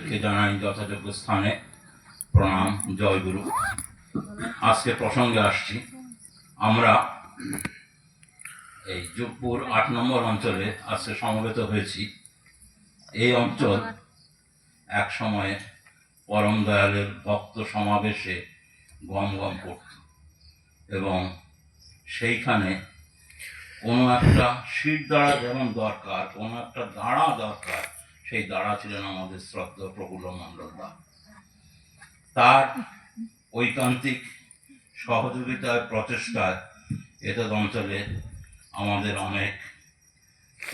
প্রত্যেককে জানাই যথাযোগ্য স্থানে প্রণাম, জয় গুরু। আজকে প্রসঙ্গে আসছি, আমরা এই যোগপুর ৮ নম্বর অঞ্চলে আজকে সমবেত হয়েছি। এই অঞ্চল এক সময়ে পরম দয়ালের ভক্ত সমাবেশে গম গম করত এবং সেইখানে কোনো একটা সিট দাঁড়া যেমন দরকার, কোনো একটা দাঁড়া দরকার, সেই দাঁড়া ছিলেন আমাদের শ্রদ্ধা প্রফুল্ল মণ্ডল দা। তার ঐকান্তিক সহযোগিতায়, প্রচেষ্টায় এতদ অঞ্চলে আমাদের অনেক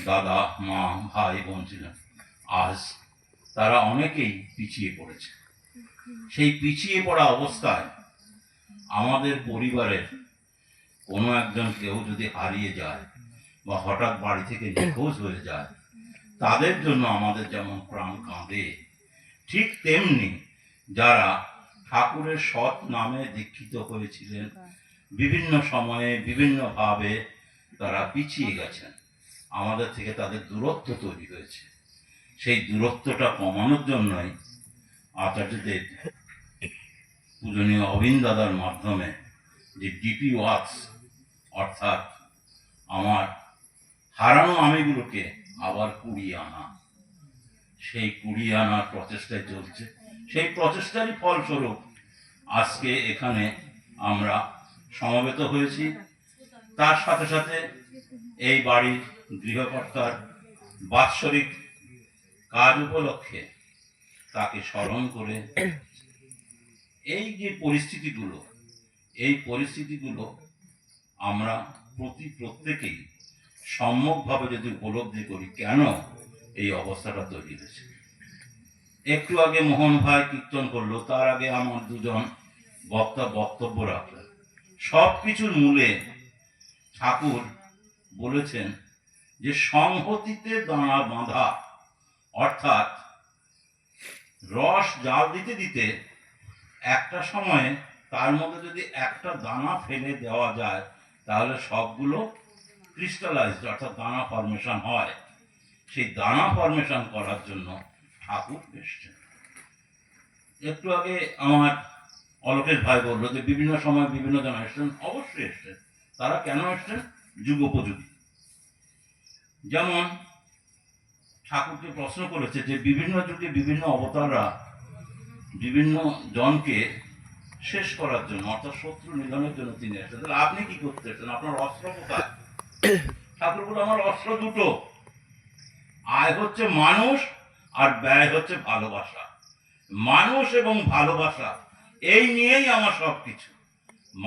দাদা, মা, ভাই, বোন ছিলেন। আজ তারা অনেকেই পিছিয়ে পড়েছে। সেই পিছিয়ে পড়া অবস্থায় আমাদের পরিবারের কোনো একজন কেউ যদি হারিয়ে যায় বা হঠাৎ বাড়ি থেকে নিখোঁজ হয়ে যায়, তাদের জন্য আমাদের যেমন প্রাণ কাঁদে, ঠিক তেমনি যারা ঠাকুরের সৎ নামে দীক্ষিত হয়েছিলেন, বিভিন্ন সময়ে বিভিন্নভাবে তারা পিছিয়ে গেছেন, আমাদের থেকে তাদের দূরত্ব তৈরি হয়েছে। সেই দূরত্বটা কমানোর জন্যই আচার্যদেব পূজনীয় অবিন দাদার মাধ্যমে যে ডিপি ওয়ার্কস, অর্থাৎ আমার হারানো আমিগুলোকে আবার কুড়িয়ে আনা, সেই কুড়িয়ে আনার প্রচেষ্টায় চলছে। সেই প্রচেষ্টারই ফলস্বরূপ আজকে এখানে আমরা সমবেত হয়েছি। তার সাথে সাথে এই বাড়ির গৃহকর্তার বাৎসরিক কাজ উপলক্ষে তাকে স্মরণ করে এই যে পরিস্থিতিগুলো, এই পরিস্থিতিগুলো আমরা প্রত্যেকেই সম্যকভাবে যদি উপলব্ধি করি কেন এই অবস্থাটা তৈরি হয়েছে। একটু আগে মোহন ভাই কীর্তন করলো, তার আগে আমার দুজন বক্তা বক্তব্য রাখলেন। সব কিছুর মূলে ঠাকুর বলেছেন যে সংহতিতে দানা বাঁধা, অর্থাৎ রস জাল দিতে দিতে একটা সময়ে তার মধ্যে যদি একটা দানা ফেলে দেওয়া যায়, তাহলে সবগুলো ক্রিস্টালাইজড, অর্থাৎ দানা ফরমেশন হয়। সেই দানা ফরমেশন করার জন্য ঠাকুর এসছেন। একটু আগে আমার অলোকেশ ভাই বললো যে বিভিন্ন সময় বিভিন্ন জন এসছেন। অবশ্যই এসছেন। তারা কেন এসছেন? যুগোপযোগী। যেমন ঠাকুরকে প্রশ্ন করেছে যে বিভিন্ন যুগে বিভিন্ন অবতাররা বিভিন্ন জনকে শেষ করার জন্য, অর্থাৎ শত্রু নিধনের জন্য তিনি এসেছেন। তাহলে আপনি কি করতে এসেছেন? আপনার অস্ত্র কোথায়? ঠাকুর বলে, আমার অস্ত্র দুটো, আয় হচ্ছে মানুষ আর ব্যয় হচ্ছে ভালোবাসা। মানুষ এবং ভালোবাসা, এই নিয়েই আমার সবকিছু।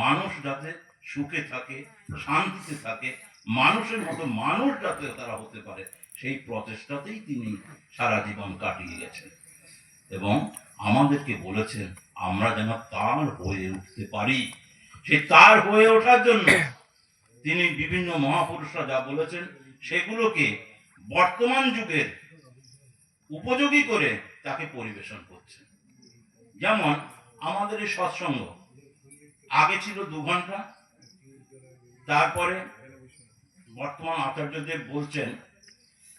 মানুষ যাতে সুখে থাকে, শান্তিতে থাকে, মানুষের মতো মানুষ যাতে তারা হতে পারে, সেই প্রচেষ্টাতেই তিনি সারা জীবন কাটিয়ে গেছেন এবং আমাদেরকে বলেছেন আমরা যেন তার হয়ে উঠতে পারি। সেই তার হয়ে ওঠার জন্য তিনি বিভিন্ন মহাপুরুষরা যা বলেছেন সেগুলোকে বর্তমান যুগের উপযোগী করে তাকে পরিবেশন করছেন। যেমন আমাদের এই সৎসঙ্গ আগে ছিল 2 ঘন্টা, তারপরে বর্তমান আচার্যদেব বলছেন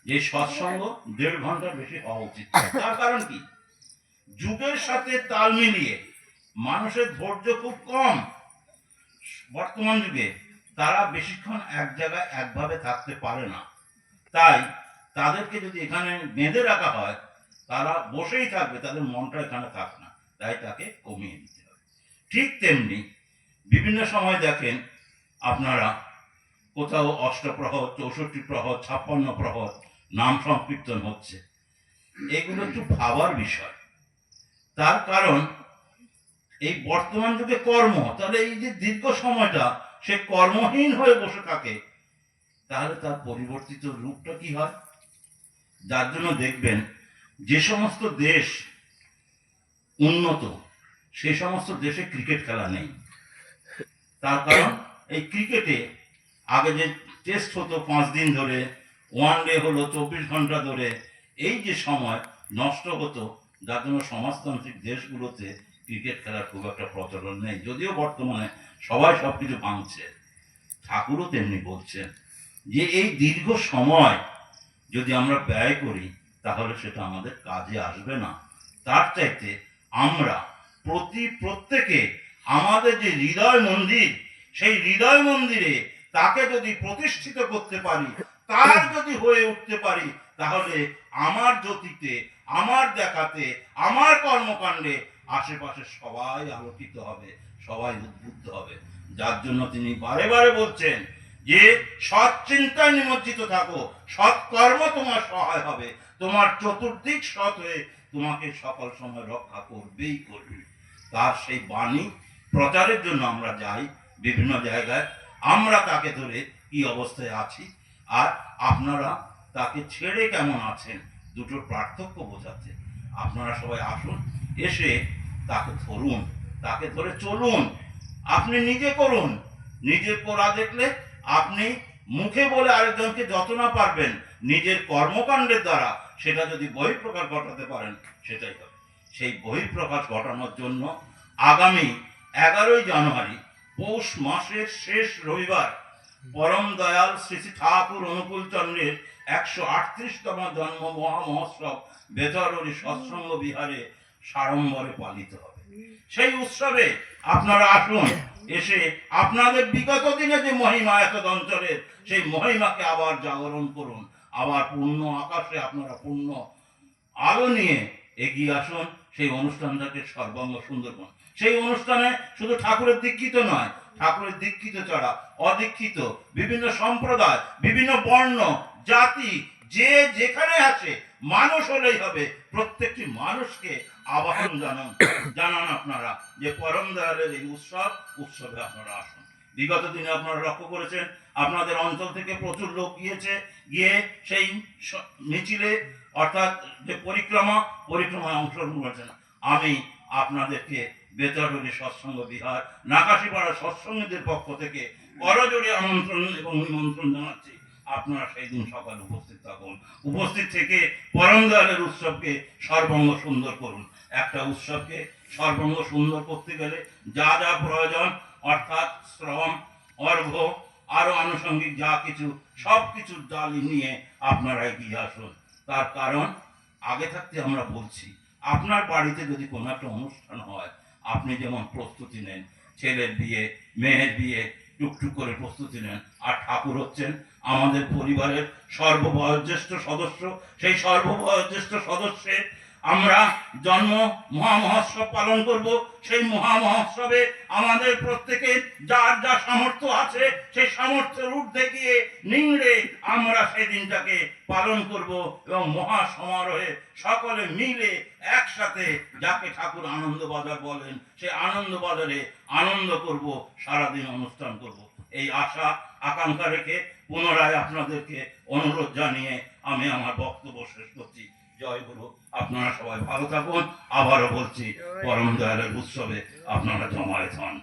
যে সৎসঙ্গ 1.5 ঘন্টার বেশি হওয়া উচিত। তার কারণ কি? যুগের সাথে তাল মিলিয়ে মানুষের ধৈর্য খুব কম। বর্তমান যুগে তারা বেশিক্ষণ এক জায়গায় একভাবে থাকতে পারে না। তাই তাদেরকে যদি এখানে বেঁধে রাখা হয়, তারা বসেই থাকবে, তাদের মনটা এখানে থাকবে না। তাই তাকে কমিয়ে দিতে হবে। ঠিক তেমনি বিভিন্ন সময় দেখেন আপনারা কোথাও অষ্টপ্রহর, 64 প্রহর, 56 প্রহর নাম সংকীর্তন হচ্ছে। এগুলো একটু ভাবার বিষয়। তার কারণ এই বর্তমান যুগে কর্ম, তাহলে এই যে দীর্ঘ সময়টা সে কর্মহীন হয়ে বসে থাকে, তাহলে তার পরিবর্তিত রূপটা কি হয়? যার জন্য দেখবেন যে সমস্ত দেশ উন্নত, সেই সমস্ত দেশে ক্রিকেট খেলা নেই। তার কারণ এই ক্রিকেটে আগে যে টেস্ট হতো 5 দিন ধরে, ওয়ানডে হলো 24 ঘন্টা ধরে, এই যে সময় নষ্ট হতো, যার জন্য সমাজতান্ত্রিক দেশগুলোতে ক্রিকেট খেলার খুব একটা প্রচলন নেই। যদিও বর্তমানে সবাই সবকিছু ভাঙছে। ঠাকুরও তেমনি বলছেন যে এই দীর্ঘ সময় যদি আমরা ব্যয় করি, তাহলে সেটা আমাদের কাজে আসবে না। তার চাইতে আমরা প্রত্যেকে আমাদের যে হৃদয় মন্দির, সেই হৃদয় মন্দিরে তাকে যদি প্রতিষ্ঠিত করতে পারি, তার যদি হয়ে উঠতে পারি, তাহলে আমার জ্যোতিতে, আমার দেখাতে, আমার কর্মকাণ্ডে আশেপাশে সবাই আলোকিত হবে, সবাই উদ্বুদ্ধ হবে। যার জন্য তিনি বারে বারে বলছেন যে সৎ চিন্তায় নিমজ্জিত থাকো, সৎ কর্ম তোমার সহায় হবে, তোমার চতুর্দিক সৎ হয়ে তোমাকে সকল সময় রক্ষা করবেই করবে। তার সেই বাণী প্রচারের জন্য আমরা যাই বিভিন্ন জায়গায়। আমরা তাকে ধরে কি অবস্থায় আছি আর আপনারা তাকে ছেড়ে কেমন আছেন, দুটোর পার্থক্য বোঝাতে আপনারা সবাই আসুন, এসে তাকে ধরুন, তাকে ধরে চলুন। আপনি নিজে করুন, নিজের করা দেখলে আপনি মুখে বলে আরেকজনকে যত না পারবেন, নিজের কর্মকাণ্ডের দ্বারা সেটা যদি বহিঃপ্রকাশ ঘটাতে পারেন, সেটাই হবে। সেই বহিঃপ্রকাশ ঘটানোর জন্য আগামী 11ই জানুয়ারি পৌষ মাসের শেষ রবিবার পরম দয়াল শ্রী শ্রী ঠাকুর অনুকূল চন্দ্রের 138তম জন্ম মহামহোৎসব বেতররি সৎসঙ্গ বিহারে সাড়ম্বরে পালিত হবে। সেই উৎসবে আপনারা আসুন, এসে আপনাদের বিগত দিনে যে মহিমা এত অঞ্চলের, সেই মহিমাকে আবার জাগরণ করুন। আবার পূর্ণ আকাশে আপনারা পূর্ণ আলো নিয়ে এগিয়ে আসুন, সেই অনুষ্ঠানটাকে সর্বাঙ্গ সুন্দর করুন। সেই অনুষ্ঠানে শুধু ঠাকুরের দীক্ষিত নয়, ঠাকুরের দীক্ষিত ছাড়া অদীক্ষিত বিভিন্ন সম্প্রদায়, বিভিন্ন বর্ণ জাতি, যে যেখানে আছে, মানুষ হলেই হবে। প্রত্যেকটি মানুষকে আহ্বান জানান আপনারা যে পরম দয়ালের এই উৎসবে আপনারা আসুন। বিগত দিনে আপনারা লক্ষ্য করেছেন, আপনাদের অঞ্চল থেকে প্রচুর লোক গিয়ে সেই মিছিলে অর্থাৎ যে পরিক্রমায় অংশগ্রহণ করেছেন। আমি আপনাদেরকে বেতররি সৎসঙ্গ বিহার নাকাশিপাড়া সৎসঙ্গীদের পক্ষ থেকে করজোড়ে আমন্ত্রণ এবং নিমন্ত্রণ জানাচ্ছি। আপনারা সেই দিন সকালে উপস্থিত থাকুন, উপস্থিত থেকে পরম দয়ালের উৎসবকে সর্বাঙ্গ সুন্দর করুন। একটা উৎসবকে সর্বাঙ্গ সুন্দর করতে গেলে যা যা প্রয়োজন, অর্থাৎ শ্রম, অর্ঘ্য, আরো আনুষঙ্গিক যা কিছু, সব কিছুর ডালি নিয়ে আপনারা এগিয়ে আসুন। তার কারণ আগে থাকতে আমরা বলছি, আপনার বাড়িতে যদি কোনো একটা অনুষ্ঠান হয়, আপনি যেমন প্রস্তুতি নেন, ছেলের বিয়ে, মেয়ের বিয়ে, টুকটুক করে প্রস্তুতি নেন, আর ঠাকুর হচ্ছেন আমাদের পরিবারের সর্ববয়োজ্যেষ্ঠ সদস্য। সেই সর্ববয়োজ্যেষ্ঠ সদস্যের আমরা জন্ম মহামহোৎসব পালন করব। সেই মহামহোৎসবে আমাদের প্রত্যেকে যার যা সামর্থ্য আছে, সেই সামর্থ্যের ঊর্ধ্বে গিয়ে নিংড়ে আমরা সেই দিনটাকে পালন করব এবং মহা সমারোহে সকলে মিলে একসাথে, যাকে ঠাকুর আনন্দ বাজার বলেন, সেই আনন্দ বাজারে আনন্দ করব, সারাদিন অনুষ্ঠান করব। এই আশা আকাঙ্ক্ষা রেখে পুনরায় আপনাদেরকে অনুরোধ জানিয়ে আমি আমার বক্তব্য শেষ করছি। জয় গুরু। আপনারা সবাই ভালো থাকুন। আবারও বলছি, পরম দয়ালের উৎসবে আপনারা জমায়েত হন।